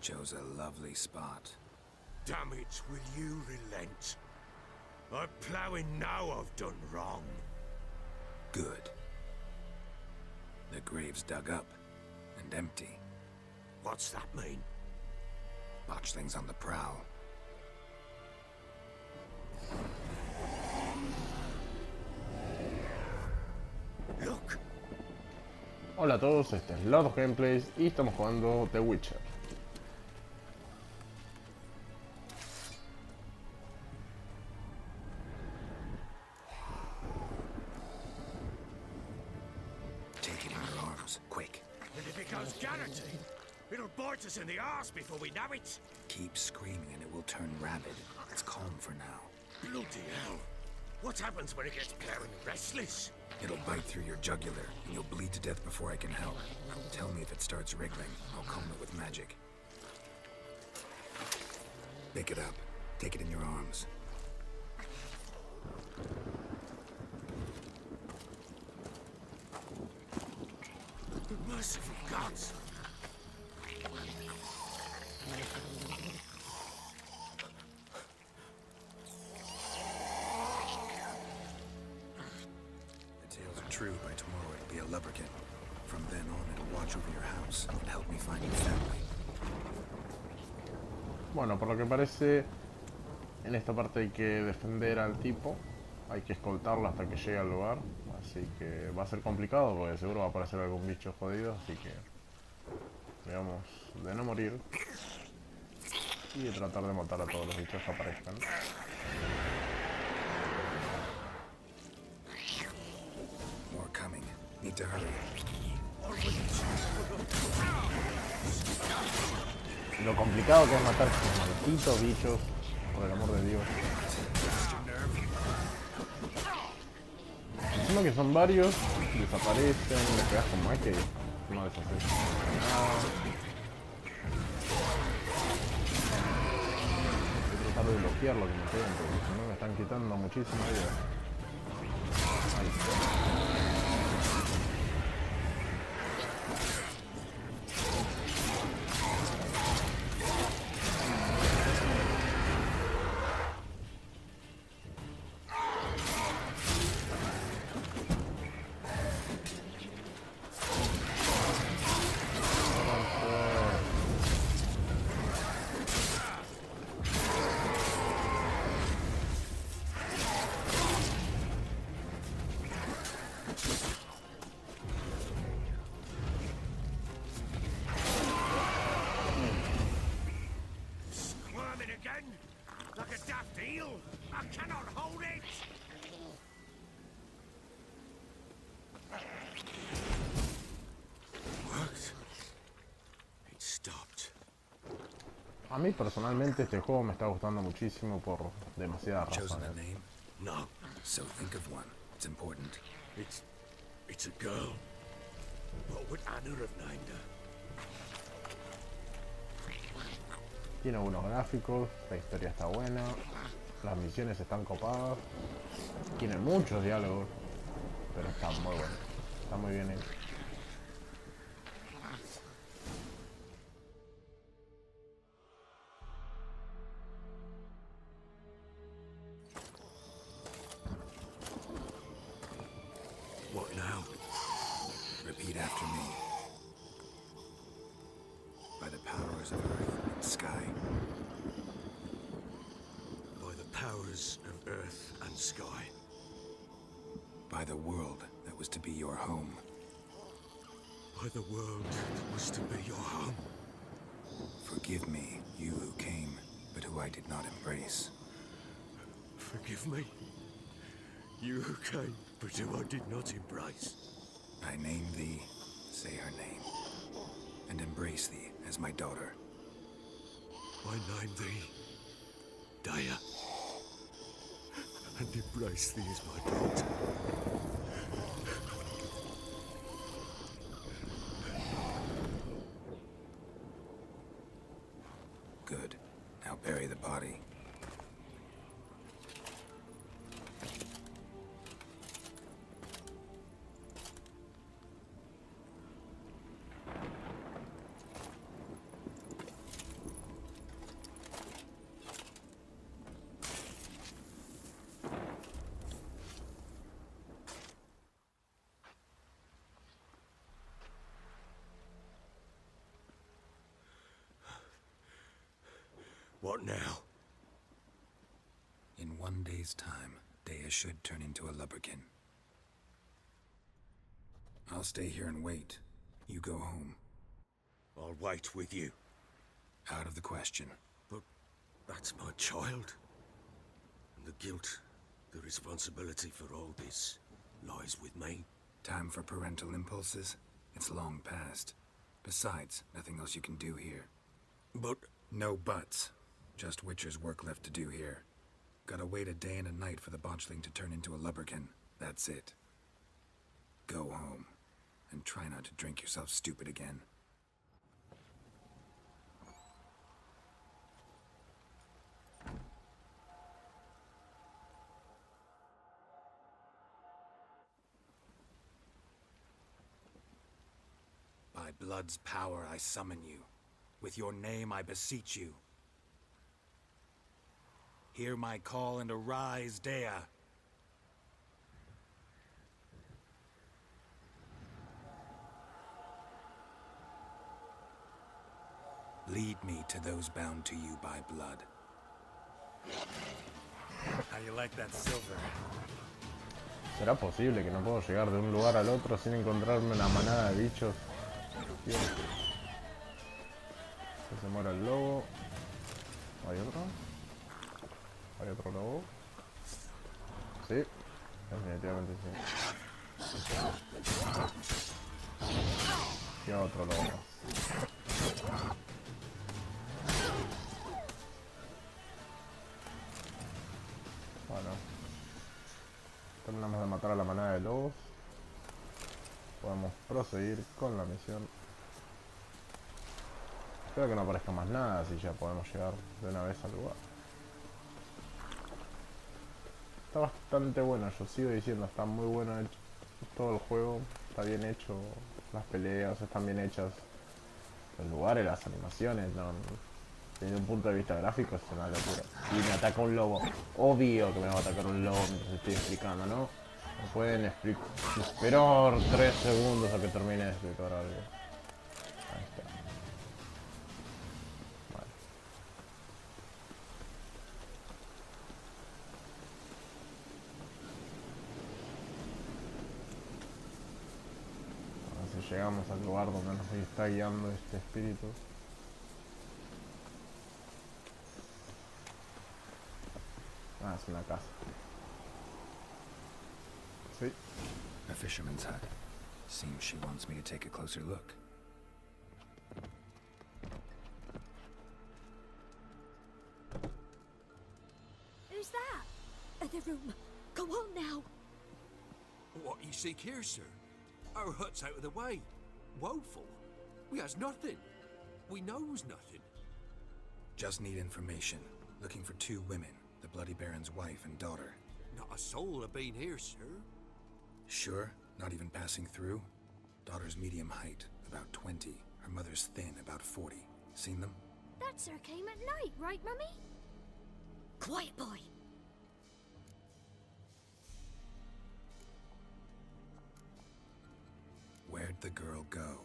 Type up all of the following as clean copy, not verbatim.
Chose a lovely spot. Damn it, will you relent? I'm ploughing now I've done wrong. Good. The grave's dug up and empty. What's that mean? Botchlings on the prowl. Look! Hola a todos, este es Lord of Gameplays y estamos jugando The Witcher. Take it in your arms, quick. And if it goes guaranteed, it'll bite us in the arse before we know it. Keep screaming and it will turn rabid. It's calm for now. Bloody hell. What happens when it gets ploughing restless? It'll bite through your jugular, and you'll bleed to death before I can help. Tell me if it starts wriggling. I'll calm it with magic. Pick it up. Take it in your arms. The merciful gods! True, by tomorrow it'll be a lubricant. From then on, it'll watch over your house and help me find your family. Bueno, por lo que parece, en esta parte hay que defender al tipo. Hay que escoltarlo hasta que llegue al lugar. Así que va a ser complicado porque seguro va a aparecer algún bicho jodido. Así que veamos de no morir y de tratar de matar a todos los bichos que aparezcan. Need to hurry. Lo complicado que es matar a estos malditos bichos, por el amor de Dios. Encima que son varios, desaparecen, le pegas con más que no deshaces nada. Voy a tratar de bloquear lo que me peguen, porque si no me están quitando muchísima vida. Ahí está. A mí personalmente este juego me está gustando muchísimo por demasiadas razones. No. So think of one. It's important. It's a girl. What would Anna have named her? Tiene buenos gráficos, la historia está buena, las misiones están copadas, tiene muchos diálogos, pero está muy bueno, está muy bien hecho. What now? Repeat after me. By the powers of earth and sky. By the powers of earth and sky. By the world that was to be your home. By the world that was to be your home. Forgive me, you who came, but who I did not embrace. Forgive me, you who came, but who I did not embrace. I name thee, say her name, and embrace thee as my daughter. I name thee, Daya, and embrace thee as my daughter. Good. Now bury the body. What now? In 1 day's time, Dea should turn into a lubberkin. I'll stay here and wait. You go home. I'll wait with you. Out of the question. But that's my child. And the guilt, the responsibility for all this lies with me. Time for parental impulses? It's long past. Besides, nothing else you can do here. But No buts. Just Witcher's work left to do here. Gotta wait a day and a night for the botchling to turn into a lubberkin. That's it. Go home. And try not to drink yourself stupid again. By blood's power I summon you. With your name I beseech you. Hear my call and arise, Dea. Lead me to those bound to you by blood. How you like that silver? ¿Será posible que no puedo llegar de un lugar al otro sin encontrarme una manada de bichos? Dios. Que se muera el lobo. ¿Hay otro? ¿Hay otro lobo? Sí, definitivamente sí. Y otro lobo más. Bueno, terminamos de matar a la manada de lobos. Podemos proseguir con la misión. Espero que no aparezca más nada, así ya podemos llegar de una vez al lugar. Está bastante bueno, yo sigo diciendo, está muy bueno hecho todo el juego, está bien hecho, las peleas están bien hechas, los lugares, las animaciones, no, desde un punto de vista gráfico es una locura. Y me ataca un lobo, obvio que me va a atacar un lobo mientras estoy explicando, ¿no? Me pueden esperar 3 segundos a que termine de explicar algo. Ahí está. Vale. Ahora si llegamos al lugar donde nos está guiando este espíritu. Ah, es una casa. Sí. A fisherman's hut. Seems she wants me to take a closer look. Who's that? The room. Go on now. what you seek here, sir? Our hut's out of the way. Woeful. We has nothing. We knows nothing. Just need information. Looking for 2 women, the Bloody Baron's wife and daughter. Not a soul have been here, sir. Sure? Not even passing through? Daughter's medium height, about 20. Her mother's thin, about 40. Seen them? That sir came at night, right, Mummy? Quiet, boy. Where'd the girl go?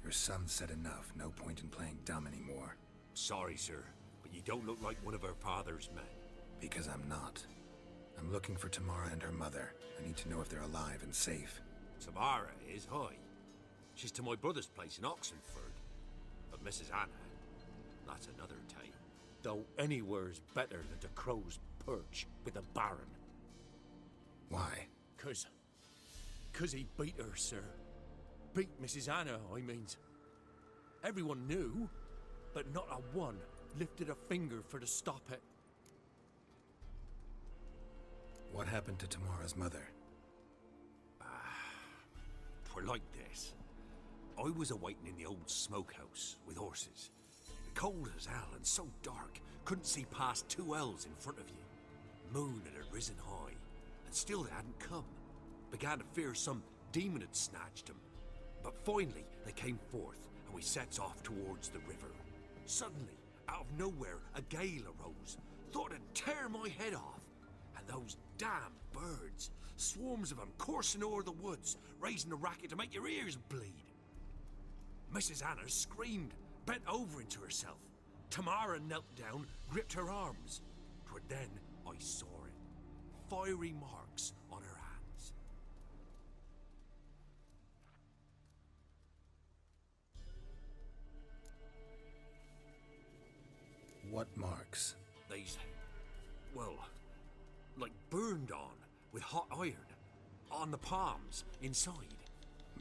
Your son said enough. No point in playing dumb anymore. Sorry, sir, but you don't look like one of our father's men. Because I'm not. I'm looking for Tamara and her mother. I need to know if they're alive and safe. Tamara is, hi. She's to my brother's place in Oxenford. But Mrs. Anna, that's another tale. Though anywhere's better than the Crow's Perch with a Baron. Why? Cause he beat her, sir. Beat Mrs. Anna, I means. Everyone knew, but not a one lifted a finger for to stop it. What happened to Tamara's mother? Twere like this. I was awaiting in the old smokehouse with horses. Cold as hell and so dark, couldn't see past 2 ells in front of you. Moon had risen high, and still they hadn't come. Began to fear some demon had snatched them. But finally they came forth, and we sets off towards the river. Suddenly, out of nowhere, a gale arose. Thought it'd tear my head off. And those damn birds, swarms of them coursing o'er the woods, raising a racket to make your ears bleed. Mrs. Anna screamed, bent over into herself. Tamara knelt down, gripped her arms. 'Twere then I saw it. Fiery marks on her hands. What marks? They's, well, like burned on with hot iron. On the palms, inside.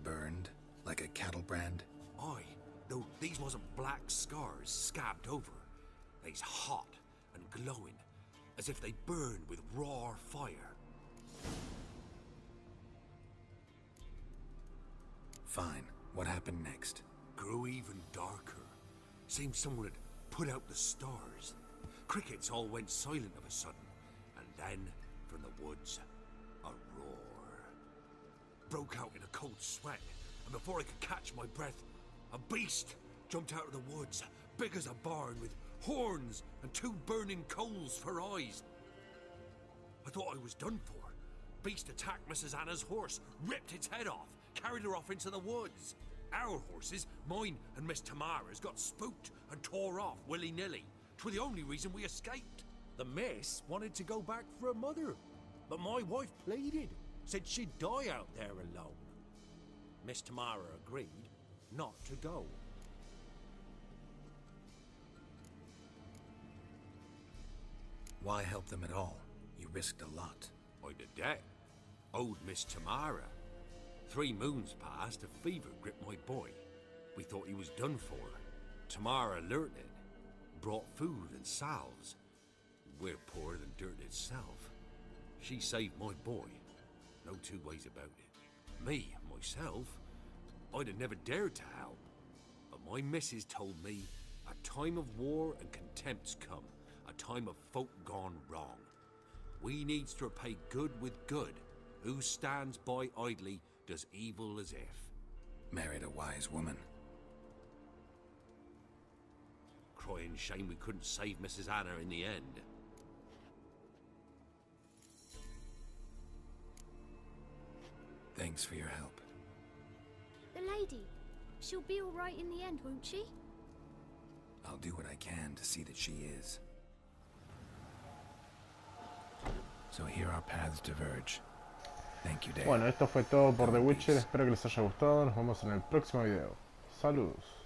Burned? Like a cattle brand? Aye, though these wasn't black scars scabbed over. They's hot and glowing, as if they burned with raw fire. Fine. What happened next? Grew even darker. Seemed someone had put out the stars. Crickets all went silent of a sudden, and then, from the woods, a roar. Broke out in a cold sweat, and before I could catch my breath, a beast jumped out of the woods, big as a barn, with horns and 2 burning coals for eyes. I thought I was done for. Beast attacked Mrs. Anna's horse, ripped its head off, carried her off into the woods. Our horses, mine and Miss Tamara's, got spooked and tore off willy-nilly. 'Twere the only reason we escaped. The miss wanted to go back for her mother, but my wife pleaded, said she'd die out there alone. Miss Tamara agreed not to go. Why help them at all? You risked a lot. I'd a debt. Owed Miss Tamara. 3 moons passed, a fever gripped my boy. We thought he was done for. Tamara learnt it. Brought food and salves. We're poorer than dirt itself. She saved my boy. No 2 ways about it. Me, myself, I'd have never dared to help. But my missus told me a time of war and contempt's come. A time of folk gone wrong. We needs to repay good with good. Who stands by idly does evil as if. Married a wise woman. Crying shame we couldn't save Mrs. Anna in the end. Thanks for your help. The lady. She'll be all right in the end, won't she? I'll do what I can to see that she is. So here our paths diverge. Thank you, Dale. Bueno, esto fue todo por The Witcher. Espero que les haya gustado. Nos vemos en el próximo video. Saludos.